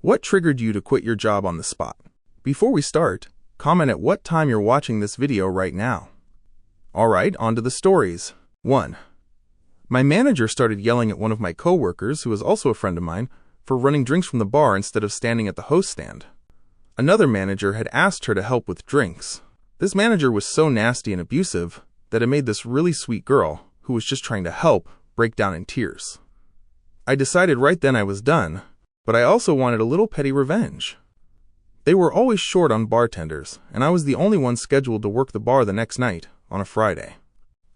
What triggered you to quit your job on the spot? Before we start, comment at what time you're watching this video right now. Alright, on to the stories. 1. My manager started yelling at one of my coworkers, who is also a friend of mine, for running drinks from the bar instead of standing at the host stand. Another manager had asked her to help with drinks. This manager was so nasty and abusive that it made this really sweet girl, who was just trying to help, break down in tears. I decided right then I was done, but I also wanted a little petty revenge. They were always short on bartenders, and I was the only one scheduled to work the bar the next night, on a Friday.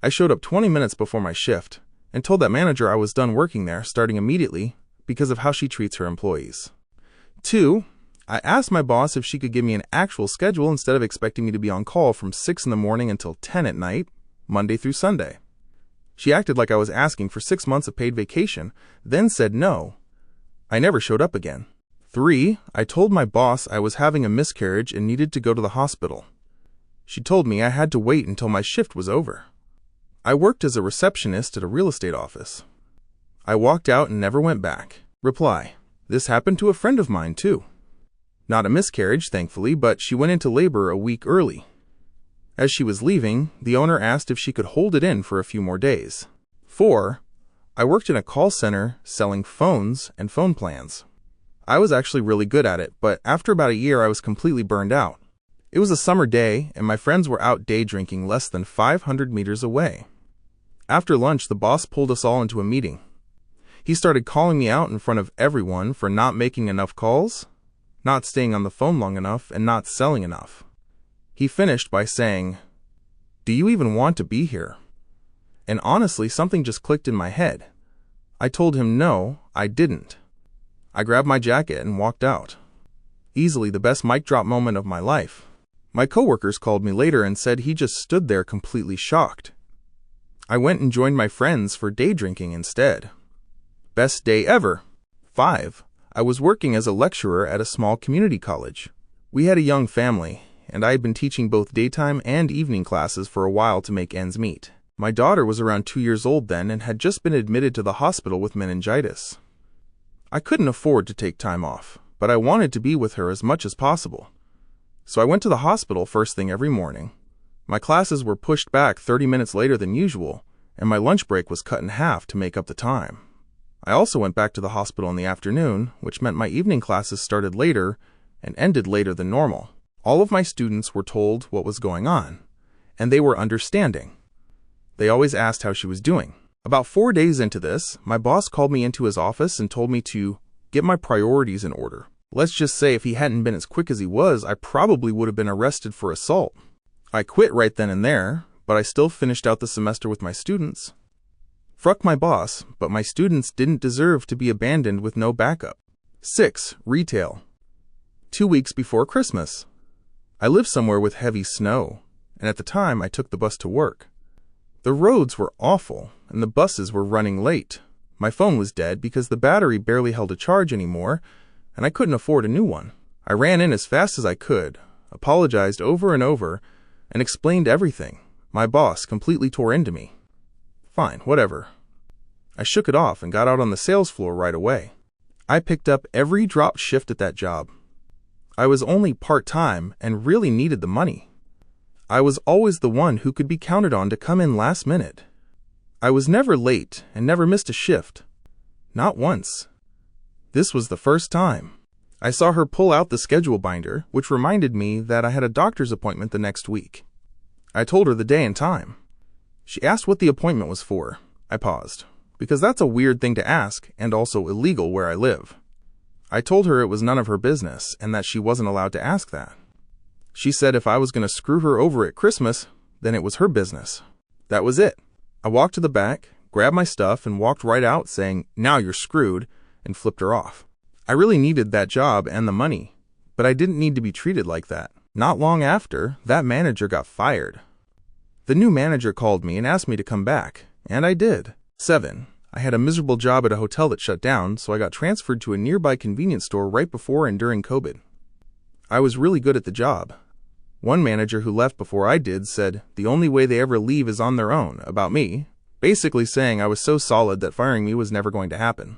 I showed up 20 minutes before my shift, and told that manager I was done working there, starting immediately, because of how she treats her employees. 2. I asked my boss if she could give me an actual schedule instead of expecting me to be on call from 6 in the morning until 10 at night, Monday through Sunday. She acted like I was asking for 6 months of paid vacation, then said no. I never showed up again. 3. I told my boss I was having a miscarriage and needed to go to the hospital. She told me I had to wait until my shift was over. I worked as a receptionist at a real estate office. I walked out and never went back. Reply: this happened to a friend of mine too. Not a miscarriage, thankfully, but she went into labor a week early. As she was leaving, the owner asked if she could hold it in for a few more days. 4. I worked in a call center selling phones and phone plans. I was actually really good at it, but after about a year I was completely burned out. It was a summer day, and my friends were out day drinking less than 500 meters away. After lunch, the boss pulled us all into a meeting. He started calling me out in front of everyone for not making enough calls, not staying on the phone long enough, and not selling enough. He finished by saying, "Do you even want to be here?" And honestly, something just clicked in my head. I told him no, I didn't. I grabbed my jacket and walked out. Easily the best mic drop moment of my life. My coworkers called me later and said he just stood there completely shocked. I went and joined my friends for day drinking instead. Best day ever. 5. I was working as a lecturer at a small community college. We had a young family, and I had been teaching both daytime and evening classes for a while to make ends meet. My daughter was around 2 years old then and had just been admitted to the hospital with meningitis. I couldn't afford to take time off, but I wanted to be with her as much as possible. So I went to the hospital first thing every morning. My classes were pushed back 30 minutes later than usual, and my lunch break was cut in half to make up the time. I also went back to the hospital in the afternoon, which meant my evening classes started later and ended later than normal. All of my students were told what was going on, and they were understanding. They always asked how she was doing. About 4 days into this, my boss called me into his office and told me to get my priorities in order. Let's just say if he hadn't been as quick as he was, I probably would have been arrested for assault. I quit right then and there, but I still finished out the semester with my students. Fruck my boss, but my students didn't deserve to be abandoned with no backup. 6. Retail. 2 weeks before Christmas. I live somewhere with heavy snow, and at the time I took the bus to work. The roads were awful, and the buses were running late. My phone was dead because the battery barely held a charge anymore, and I couldn't afford a new one. I ran in as fast as I could, apologized over and over, and explained everything. My boss completely tore into me. Fine, whatever. I shook it off and got out on the sales floor right away. I picked up every drop shift at that job. I was only part-time and really needed the money. I was always the one who could be counted on to come in last minute. I was never late and never missed a shift. Not once. This was the first time. I saw her pull out the schedule binder, which reminded me that I had a doctor's appointment the next week. I told her the day and time. She asked what the appointment was for. I paused, because that's a weird thing to ask and also illegal where I live. I told her it was none of her business and that she wasn't allowed to ask that. She said if I was going to screw her over at Christmas, then it was her business. That was it. I walked to the back, grabbed my stuff, and walked right out saying, "Now you're screwed," and flipped her off. I really needed that job and the money, but I didn't need to be treated like that. Not long after, that manager got fired. The new manager called me and asked me to come back, and I did. 7. I had a miserable job at a hotel that shut down, so I got transferred to a nearby convenience store right before and during COVID. I was really good at the job. One manager who left before I did said the only way they ever leave is on their own, about me, basically saying I was so solid that firing me was never going to happen.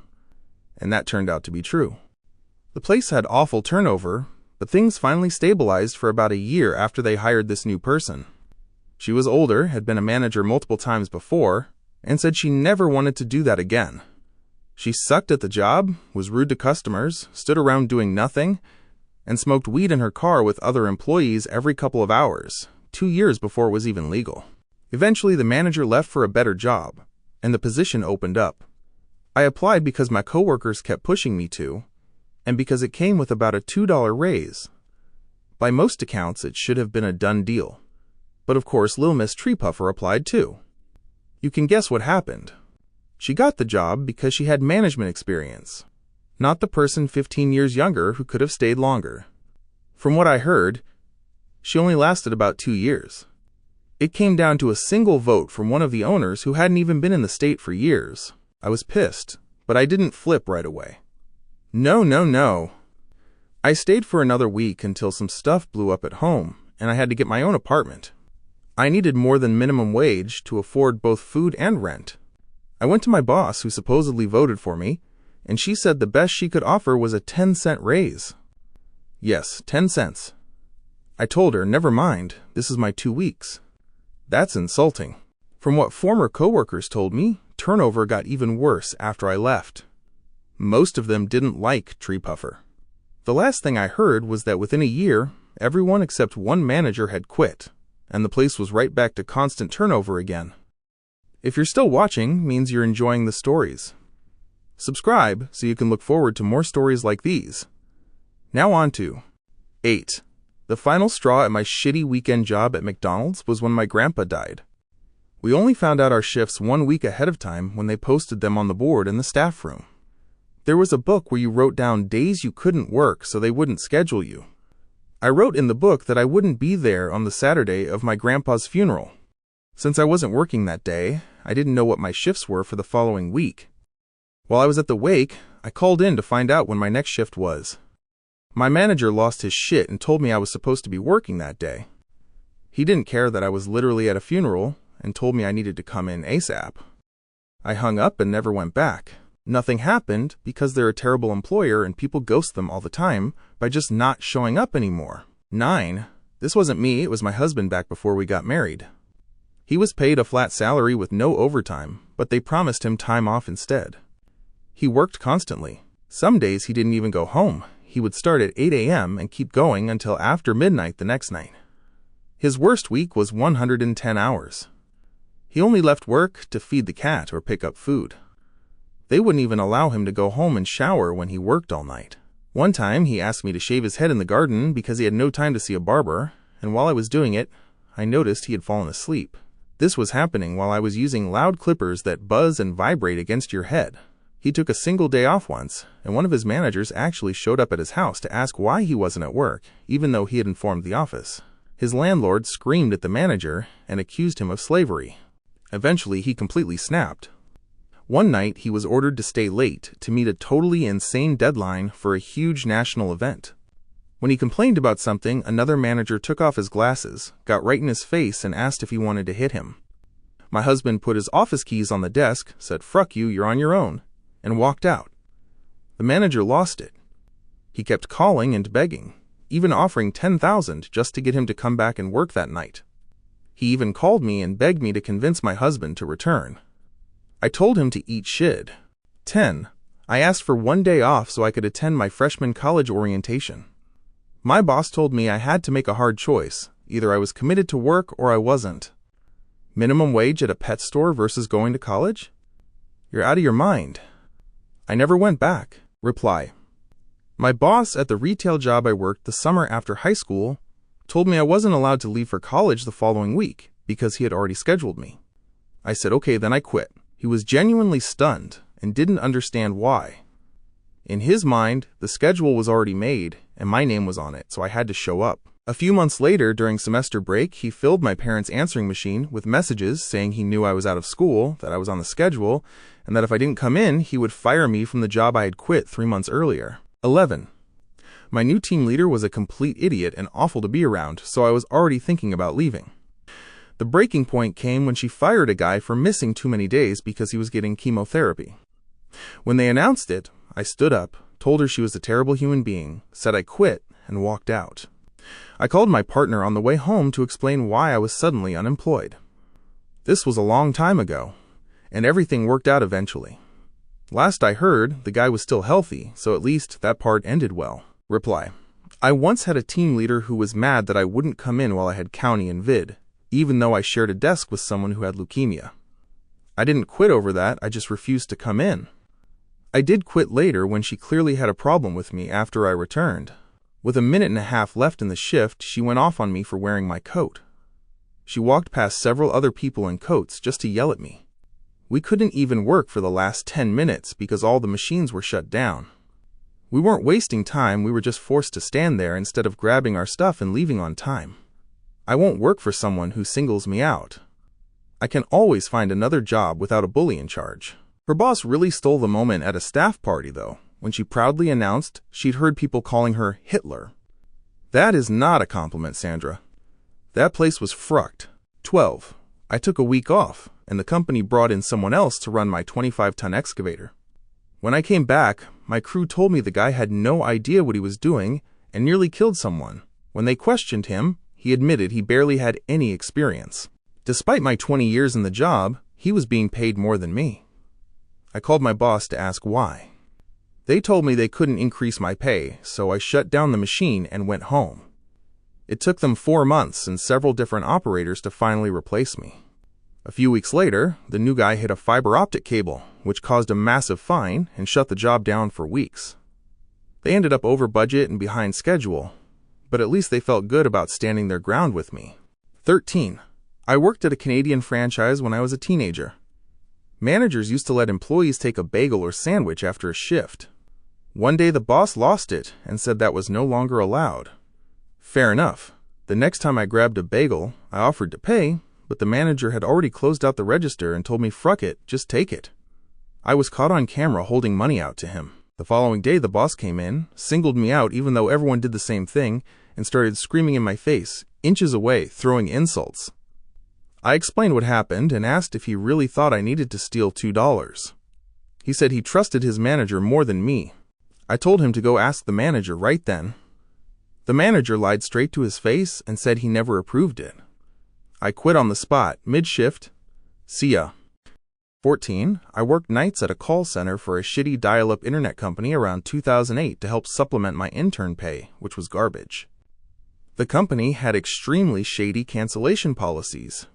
And that turned out to be true. The place had awful turnover, but things finally stabilized for about a year after they hired this new person. She was older, had been a manager multiple times before, and said she never wanted to do that again. She sucked at the job, was rude to customers, stood around doing nothing, and smoked weed in her car with other employees every couple of hours, 2 years before it was even legal. Eventually, the manager left for a better job, and the position opened up. I applied because my coworkers kept pushing me to, and because it came with about a $2 raise. By most accounts, it should have been a done deal. But of course, Lil Miss Tree Puffer applied too. You can guess what happened. She got the job because she had management experience, not the person 15 years younger who could have stayed longer. From what I heard, she only lasted about 2 years. It came down to a single vote from one of the owners who hadn't even been in the state for years. I was pissed, but I didn't flip right away. No. I stayed for another week until some stuff blew up at home, and I had to get my own apartment. I needed more than minimum wage to afford both food and rent. I went to my boss, who supposedly voted for me, and she said the best she could offer was a 10-cent raise. Yes, 10 cents. I told her, never mind, this is my 2 weeks. That's insulting. From what former coworkers told me, turnover got even worse after I left. Most of them didn't like Tree Puffer. The last thing I heard was that within a year, everyone except one manager had quit, and the place was right back to constant turnover again. If you're still watching, means you're enjoying the stories. Subscribe so you can look forward to more stories like these. Now on to 8. The final straw at my shitty weekend job at McDonald's was when my grandpa died. We only found out our shifts 1 week ahead of time when they posted them on the board in the staff room. There was a book where you wrote down days you couldn't work so they wouldn't schedule you. I wrote in the book that I wouldn't be there on the Saturday of my grandpa's funeral. Since I wasn't working that day, I didn't know what my shifts were for the following week. While I was at the wake, I called in to find out when my next shift was. My manager lost his shit and told me I was supposed to be working that day. He didn't care that I was literally at a funeral and told me I needed to come in ASAP. I hung up and never went back. Nothing happened because they're a terrible employer and people ghost them all the time by just not showing up anymore. 9. This wasn't me, it was my husband back before we got married. He was paid a flat salary with no overtime, but they promised him time off instead. He worked constantly. Some days he didn't even go home. He would start at 8 a.m. and keep going until after midnight the next night. His worst week was 110 hours. He only left work to feed the cat or pick up food. They wouldn't even allow him to go home and shower when he worked all night. One time he asked me to shave his head in the garden because he had no time to see a barber, and while I was doing it, I noticed he had fallen asleep. This was happening while I was using loud clippers that buzz and vibrate against your head. He took a single day off once, and one of his managers actually showed up at his house to ask why he wasn't at work, even though he had informed the office. His landlord screamed at the manager and accused him of slavery. Eventually, he completely snapped. One night, he was ordered to stay late to meet a totally insane deadline for a huge national event. When he complained about something, another manager took off his glasses, got right in his face, and asked if he wanted to hit him. My husband put his office keys on the desk, said, "Fuck you, you're on your own," and walked out. The manager lost it. He kept calling and begging, even offering $10,000 just to get him to come back and work that night. He even called me and begged me to convince my husband to return. I told him to eat shit. 10. I asked for 1 day off so I could attend my freshman college orientation. My boss told me I had to make a hard choice. Either I was committed to work or I wasn't. Minimum wage at a pet store versus going to college? You're out of your mind. I never went back. Reply. My boss at the retail job I worked the summer after high school told me I wasn't allowed to leave for college the following week because he had already scheduled me. I said, okay, then I quit. He was genuinely stunned and didn't understand why. In his mind, the schedule was already made and my name was on it, so I had to show up. A few months later, during semester break, he filled my parents' answering machine with messages saying he knew I was out of school, that I was on the schedule, and that if I didn't come in, he would fire me from the job I had quit 3 months earlier. 11. My new team leader was a complete idiot and awful to be around, so I was already thinking about leaving. The breaking point came when she fired a guy for missing too many days because he was getting chemotherapy. When they announced it, I stood up, told her she was a terrible human being, said I quit, and walked out. I called my partner on the way home to explain why I was suddenly unemployed. This was a long time ago, and everything worked out eventually. Last I heard, the guy was still healthy, so at least that part ended well. Reply: I once had a team leader who was mad that I wouldn't come in while I had county and vid, even though I shared a desk with someone who had leukemia. I didn't quit over that, I just refused to come in. I did quit later when she clearly had a problem with me after I returned. With a minute and a half left in the shift, she went off on me for wearing my coat. She walked past several other people in coats just to yell at me. We couldn't even work for the last 10 minutes because all the machines were shut down. We weren't wasting time, we were just forced to stand there instead of grabbing our stuff and leaving on time. I won't work for someone who singles me out. I can always find another job without a bully in charge. Her boss really stole the moment at a staff party, though, when she proudly announced she'd heard people calling her Hitler. That is not a compliment, Sandra. That place was frucked. 12. I took a week off, and the company brought in someone else to run my 25-ton excavator. When I came back, my crew told me the guy had no idea what he was doing and nearly killed someone. When they questioned him, he admitted he barely had any experience. Despite my 20 years in the job, he was being paid more than me. I called my boss to ask why. They told me they couldn't increase my pay, so I shut down the machine and went home. It took them 4 months and several different operators to finally replace me. A few weeks later, the new guy hit a fiber optic cable, which caused a massive fine and shut the job down for weeks. They ended up over budget and behind schedule, but at least they felt good about standing their ground with me. 13. I worked at a Canadian franchise when I was a teenager. Managers used to let employees take a bagel or sandwich after a shift. One day the boss lost it and said that was no longer allowed. Fair enough. The next time I grabbed a bagel, I offered to pay, but the manager had already closed out the register and told me, "Fruck it, just take it." I was caught on camera holding money out to him. The following day the boss came in, singled me out even though everyone did the same thing, and started screaming in my face, inches away, throwing insults. I explained what happened and asked if he really thought I needed to steal $2. He said he trusted his manager more than me. I told him to go ask the manager right then. The manager lied straight to his face and said he never approved it. I quit on the spot, mid-shift. See ya. 14. I worked nights at a call center for a shitty dial-up internet company around 2008 to help supplement my intern pay, which was garbage. The company had extremely shady cancellation policies.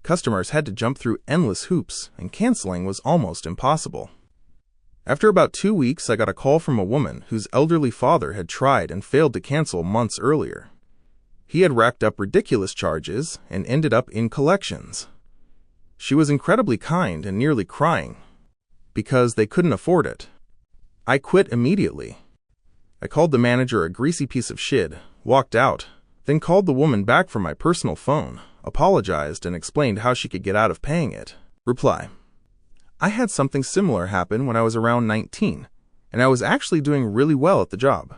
Customers had to jump through endless hoops, and canceling was almost impossible. After about 2 weeks, I got a call from a woman whose elderly father had tried and failed to cancel months earlier. He had racked up ridiculous charges and ended up in collections. She was incredibly kind and nearly crying, because they couldn't afford it. I quit immediately. I called the manager a greasy piece of shit, walked out, then called the woman back from my personal phone, apologized, and explained how she could get out of paying it. Reply: I had something similar happen when I was around 19, and I was actually doing really well at the job.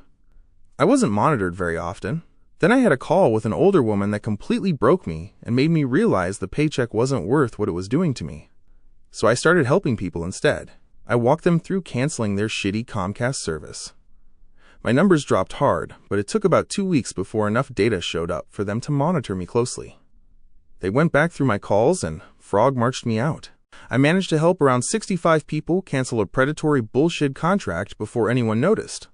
I wasn't monitored very often. Then I had a call with an older woman that completely broke me and made me realize the paycheck wasn't worth what it was doing to me. So I started helping people instead. I walked them through canceling their shitty Comcast service. My numbers dropped hard, but it took about 2 weeks before enough data showed up for them to monitor me closely. They went back through my calls and frog marched me out. I managed to help around 65 people cancel a predatory bullshit contract before anyone noticed.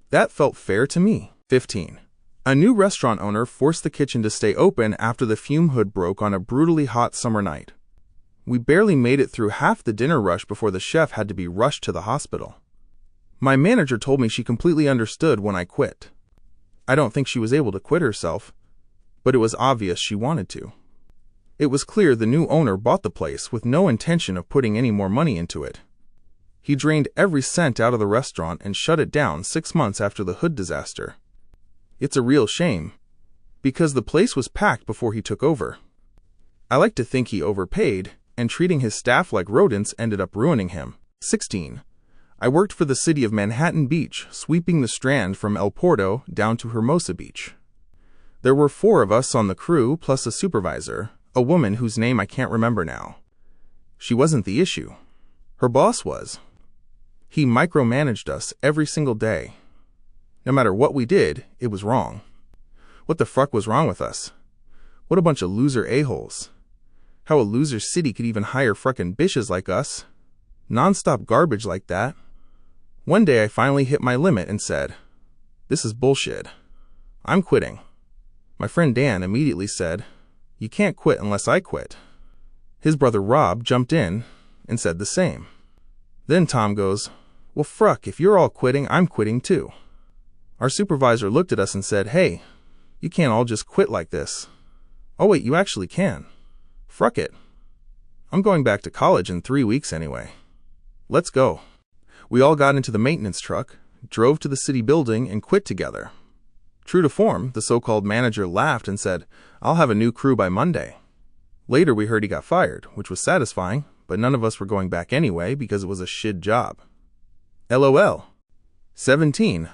That felt fair to me. 15. A new restaurant owner forced the kitchen to stay open after the fume hood broke on a brutally hot summer night. We barely made it through half the dinner rush before the chef had to be rushed to the hospital. My manager told me she completely understood when I quit. I don't think she was able to quit herself, but it was obvious she wanted to. It was clear the new owner bought the place with no intention of putting any more money into it. He drained every cent out of the restaurant and shut it down 6 months after the hood disaster. It's a real shame, because the place was packed before he took over. I like to think he overpaid, and treating his staff like rodents ended up ruining him. 16. I worked for the city of Manhattan Beach, sweeping the Strand from El Porto down to Hermosa Beach. There were 4 of us on the crew, plus a supervisor, a woman whose name I can't remember now. She wasn't the issue. Her boss was. He micromanaged us every single day. No matter what we did, it was wrong. What the fuck was wrong with us? What a bunch of loser a-holes. How a loser city could even hire frickin' bitches like us. Non-stop garbage like that. One day I finally hit my limit and said, "This is bullshit. I'm quitting." My friend Dan immediately said, "You can't quit unless I quit." His brother Rob jumped in and said the same. Then Tom goes, "Well, fuck, if you're all quitting, I'm quitting too." Our supervisor looked at us and said, "Hey, you can't all just quit like this." "Oh wait, you actually can. Fuck it. I'm going back to college in 3 weeks anyway. Let's go." We all got into the maintenance truck, drove to the city building, and quit together. True to form, the so-called manager laughed and said, "I'll have a new crew by Monday." Later we heard he got fired, which was satisfying, but none of us were going back anyway because it was a shit job. LOL. 17.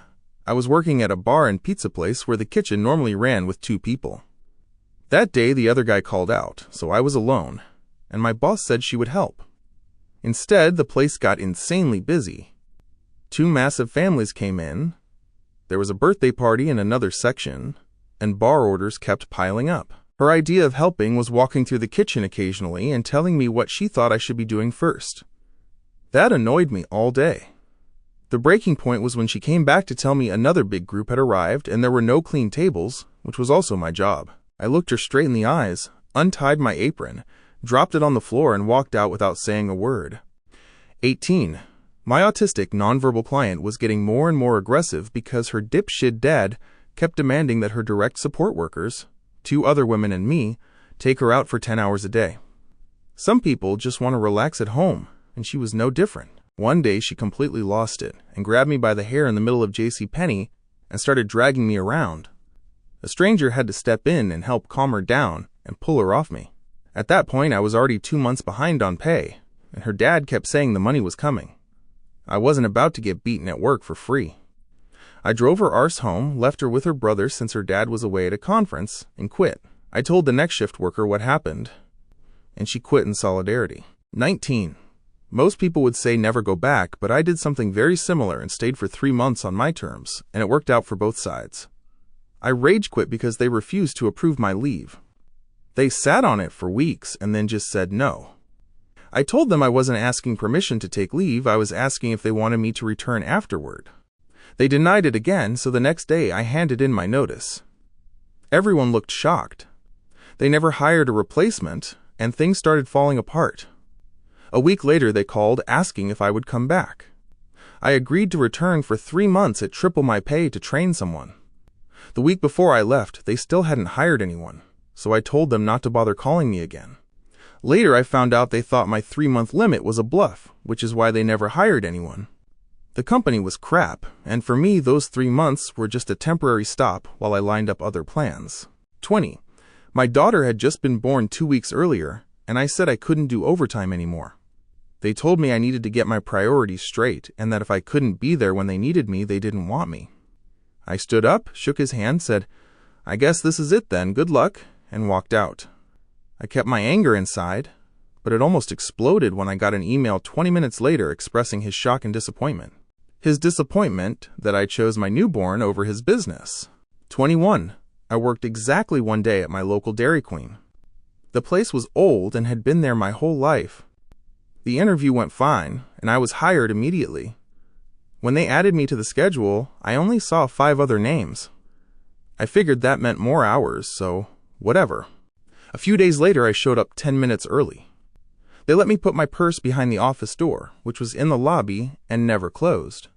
I was working at a bar and pizza place where the kitchen normally ran with 2 people. That day the other guy called out, so I was alone, and my boss said she would help. Instead, the place got insanely busy. 2 massive families came in, there was a birthday party in another section, and bar orders kept piling up. Her idea of helping was walking through the kitchen occasionally and telling me what she thought I should be doing first. That annoyed me all day. The breaking point was when she came back to tell me another big group had arrived and there were no clean tables, which was also my job. I looked her straight in the eyes, untied my apron, dropped it on the floor, and walked out without saying a word. 18. My autistic nonverbal client was getting more and more aggressive because her dipshit dad kept demanding that her direct support workers, 2 other women and me, take her out for 10 hours a day. Some people just want to relax at home, and she was no different. One day she completely lost it and grabbed me by the hair in the middle of JCPenney and started dragging me around. A stranger had to step in and help calm her down and pull her off me. At that point I was already 2 months behind on pay, and her dad kept saying the money was coming. I wasn't about to get beaten at work for free. I drove her arse home, left her with her brother since her dad was away at a conference, and quit. I told the next shift worker what happened, and she quit in solidarity. 19. Most people would say never go back, but I did something very similar and stayed for 3 months on my terms, and it worked out for both sides. I rage quit because they refused to approve my leave. They sat on it for weeks and then just said no. I told them I wasn't asking permission to take leave, I was asking if they wanted me to return afterward. They denied it again, so the next day I handed in my notice. Everyone looked shocked. They never hired a replacement, and things started falling apart. A week later they called asking if I would come back. I agreed to return for 3 months at triple my pay to train someone. The week before I left, they still hadn't hired anyone, so I told them not to bother calling me again. Later I found out they thought my 3-month limit was a bluff, which is why they never hired anyone. The company was crap, and for me those 3 months were just a temporary stop while I lined up other plans. 20. My daughter had just been born 2 weeks earlier, and I said I couldn't do overtime anymore. They told me I needed to get my priorities straight, and that if I couldn't be there when they needed me, they didn't want me. I stood up, shook his hand, said, "I guess this is it then, good luck," and walked out. I kept my anger inside, but it almost exploded when I got an email 20 minutes later expressing his shock and disappointment. His disappointment that I chose my newborn over his business. 21. I worked exactly 1 day at my local Dairy Queen. The place was old and had been there my whole life. The interview went fine, and I was hired immediately. When they added me to the schedule, I only saw 5 other names. I figured that meant more hours, so whatever. A few days later I showed up 10 minutes early. They let me put my purse behind the office door, which was in the lobby and never closed.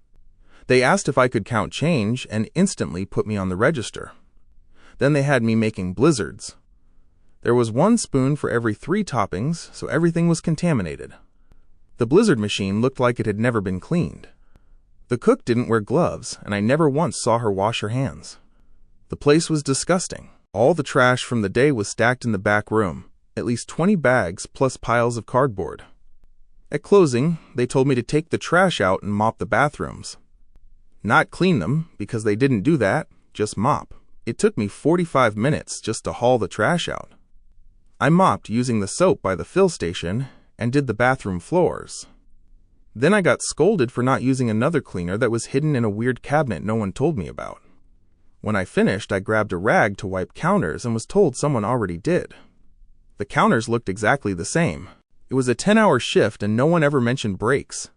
They asked if I could count change and instantly put me on the register. Then they had me making blizzards. There was 1 spoon for every 3 toppings, so everything was contaminated. The blizzard machine looked like it had never been cleaned. The cook didn't wear gloves, and I never once saw her wash her hands. The place was disgusting. All the trash from the day was stacked in the back room, at least 20 bags plus piles of cardboard. At closing, they told me to take the trash out and mop the bathrooms. Not clean them, because they didn't do that, just mop. It took me 45 minutes just to haul the trash out. I mopped using the soap by the fill station and did the bathroom floors. Then I got scolded for not using another cleaner that was hidden in a weird cabinet no one told me about. When I finished, I grabbed a rag to wipe counters and was told someone already did. The counters looked exactly the same. It was a 10-hour shift and no one ever mentioned breaks.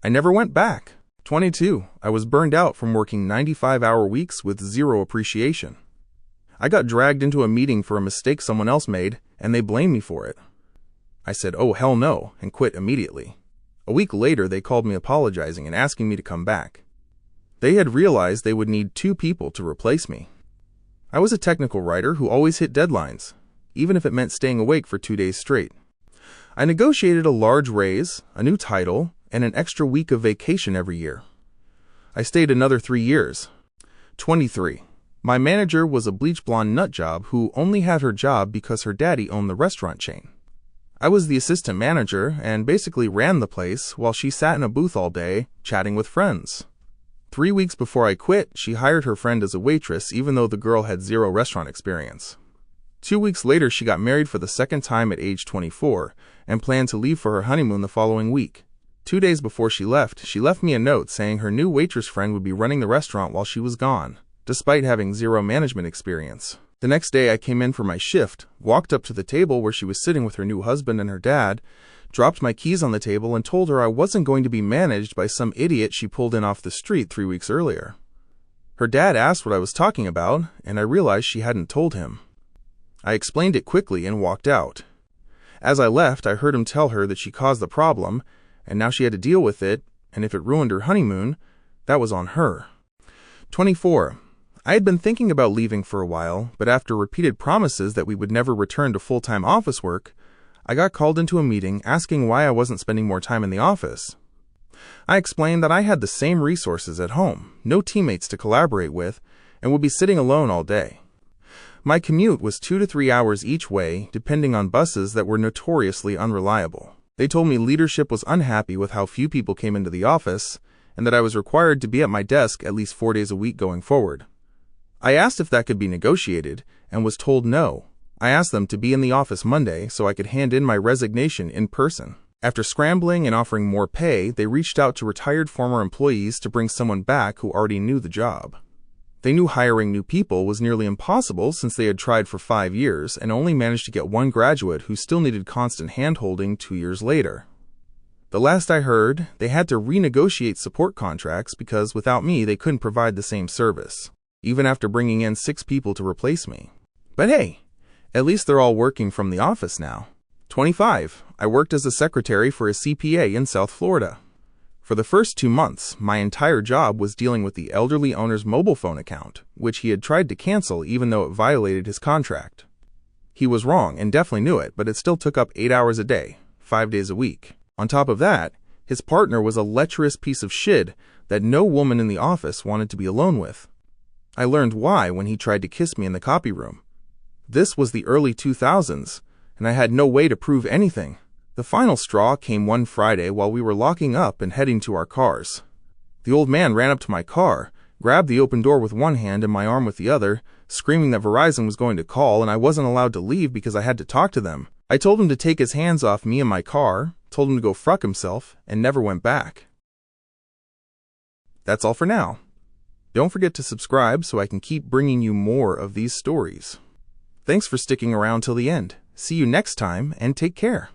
I never went back. 22. I was burned out from working 95-hour weeks with zero appreciation. I got dragged into a meeting for a mistake someone else made, and they blamed me for it. I said, "Oh, hell no," and quit immediately. A week later, they called me apologizing and asking me to come back. They had realized they would need 2 people to replace me. I was a technical writer who always hit deadlines, even if it meant staying awake for 2 days straight. I negotiated a large raise, a new title, and an extra week of vacation every year. I stayed another 3 years. 23. My manager was a bleach blonde nutjob who only had her job because her daddy owned the restaurant chain. I was the assistant manager and basically ran the place while she sat in a booth all day, chatting with friends. 3 weeks before I quit, she hired her friend as a waitress even though the girl had zero restaurant experience. 2 weeks later, she got married for the second time at age 24 and planned to leave for her honeymoon the following week. 2 days before she left me a note saying her new waitress friend would be running the restaurant while she was gone, despite having zero management experience. The next day I came in for my shift, walked up to the table where she was sitting with her new husband and her dad, dropped my keys on the table and told her I wasn't going to be managed by some idiot she pulled in off the street 3 weeks earlier. Her dad asked what I was talking about, and I realized she hadn't told him. I explained it quickly and walked out. As I left, I heard him tell her that she caused the problem, and now she had to deal with it, and if it ruined her honeymoon, that was on her. 24. I had been thinking about leaving for a while, but after repeated promises that we would never return to full-time office work, I got called into a meeting asking why I wasn't spending more time in the office. I explained that I had the same resources at home, no teammates to collaborate with, and would be sitting alone all day. My commute was 2 to 3 hours each way, depending on buses that were notoriously unreliable. They told me leadership was unhappy with how few people came into the office, and that I was required to be at my desk at least 4 days a week going forward. I asked if that could be negotiated, and was told no. I asked them to be in the office Monday so I could hand in my resignation in person. After scrambling and offering more pay, they reached out to retired former employees to bring someone back who already knew the job. They knew hiring new people was nearly impossible since they had tried for 5 years and only managed to get one graduate who still needed constant hand-holding 2 years later. The last I heard, they had to renegotiate support contracts because without me they couldn't provide the same service, even after bringing in 6 people to replace me. But hey, at least they're all working from the office now. 25. I worked as a secretary for a CPA in South Florida. For the first 2 months, my entire job was dealing with the elderly owner's mobile phone account, which he had tried to cancel even though it violated his contract. He was wrong and definitely knew it, but it still took up 8 hours a day, 5 days a week. On top of that, his partner was a lecherous piece of shit that no woman in the office wanted to be alone with. I learned why when he tried to kiss me in the copy room. This was the early 2000s, and I had no way to prove anything. The final straw came one Friday while we were locking up and heading to our cars. The old man ran up to my car, grabbed the open door with one hand and my arm with the other, screaming that Verizon was going to call and I wasn't allowed to leave because I had to talk to them. I told him to take his hands off me and my car, told him to go fuck himself, and never went back. That's all for now. Don't forget to subscribe so I can keep bringing you more of these stories. Thanks for sticking around till the end. See you next time and take care.